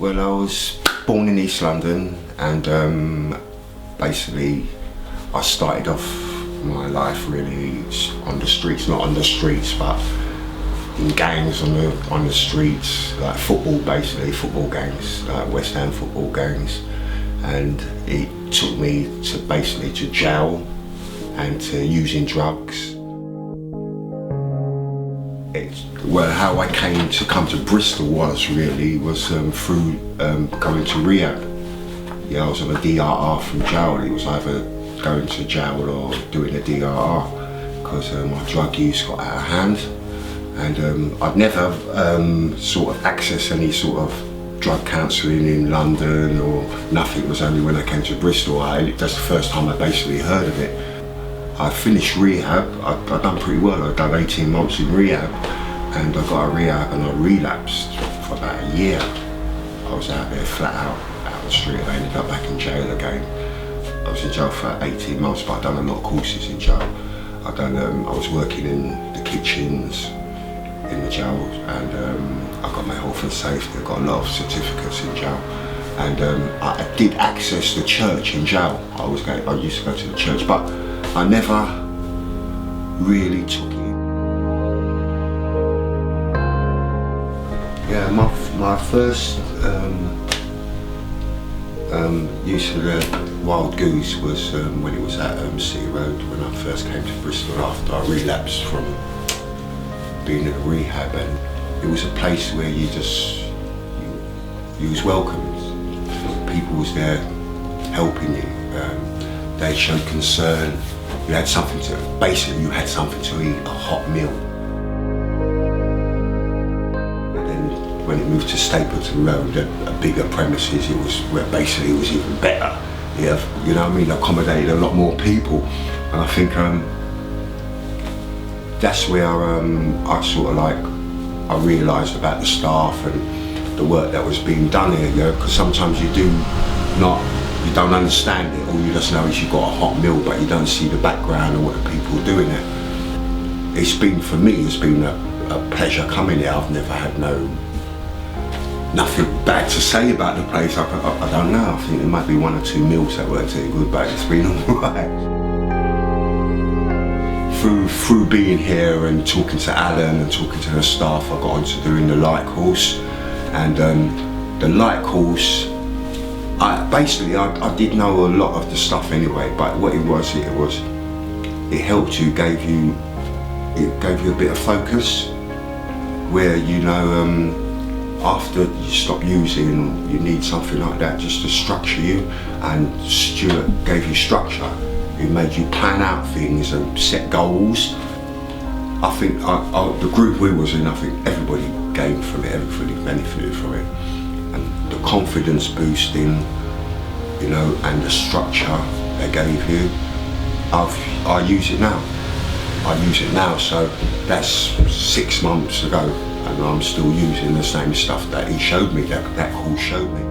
Well, I was born in East London, and basically I started off my life really on the streets, not on the streets, but in gangs on the streets, like football, basically football gangs, like West Ham football gangs, and it took me to basically to jail and to using drugs. How I came to come to Bristol was through going to rehab. Yeah, I was on a DRR from jail. It was either going to jail or doing a DRR because my drug use got out of hand, and I'd never sort of accessed any sort of drug counselling in London or nothing. It was only when I came to Bristol. That's the first time I basically heard of it. I finished rehab. I'd done pretty well. I'd done 18 months in rehab, and I got a rehab and I relapsed for about a year. I was out there flat out the street. I ended up back in jail again. I was in jail for 18 months, but I'd done a lot of courses in jail. I was working in the kitchens in the jail, and I got my health and safety. I got a lot of certificates in jail, and I did access the church in jail. I used to go to the church, but I never really took it. Yeah, my first use of the Wild Goose was when it was at City Road, when I first came to Bristol after I relapsed from being in a rehab, and it was a place where you was welcomed. People was there helping you. They showed concern. You had something to eat, a hot meal. And then when it moved to Stapleton Road, a bigger premises, it was even better. Yeah, you know what I mean, accommodated a lot more people. And I think that's where I realised about the staff and the work that was being done here, you know, because sometimes you don't understand it. All you just know is you've got a hot meal, but you don't see the background and what the people are doing there. For me, it's been a pleasure coming here. I've never had nothing bad to say about the place. I don't know, I think there might be one or two meals that weren't too good, but it's been alright. Through being here and talking to Alan and talking to the staff, I got onto doing the light course, and the light course, I did know a lot of the stuff anyway, but what it helped you, gave you a bit of focus, where after you stop using, you need something like that just to structure you, and Stuart gave you structure. It made you plan out things and set goals. I think the group we was in, I think everybody gained from it, everybody benefited from it. And the confidence boosting, you know, and the structure they gave you, I use it now. So that's 6 months ago, and I'm still using the same stuff that he showed me, that course showed me.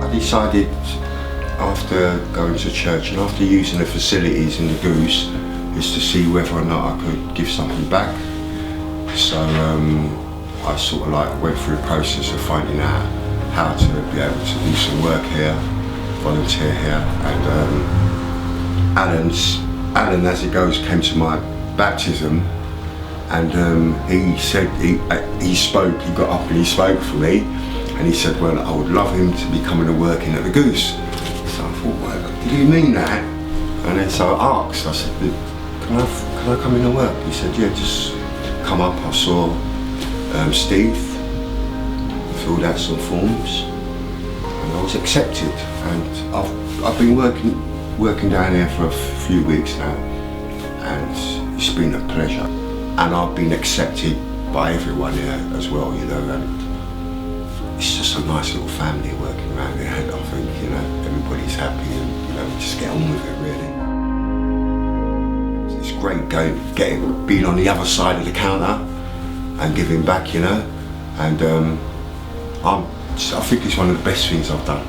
I decided, after going to church and after using the facilities in the Goose, is to see whether or not I could give something back. So I sort of went through the process of finding out how to be able to do some work here, volunteer here, and Alan, as it goes, came to my baptism, and he got up and he spoke for me, and he said, well, I would love him to be coming and working at the Goose. So I thought, well, do you mean that? And then so I asked, I said, can I come in and work? He said, yeah, just come up. I saw Steve, filled out some forms, and I was accepted. And I've been working down here for a few weeks now, and it's been a pleasure. And I've been accepted by everyone here as well, you know, and it's just a nice little family working around here. I think, you know, everybody's happy, and you know, we just get on with it really. It's great being on the other side of the counter and giving back, you know, and I think it's one of the best things I've done.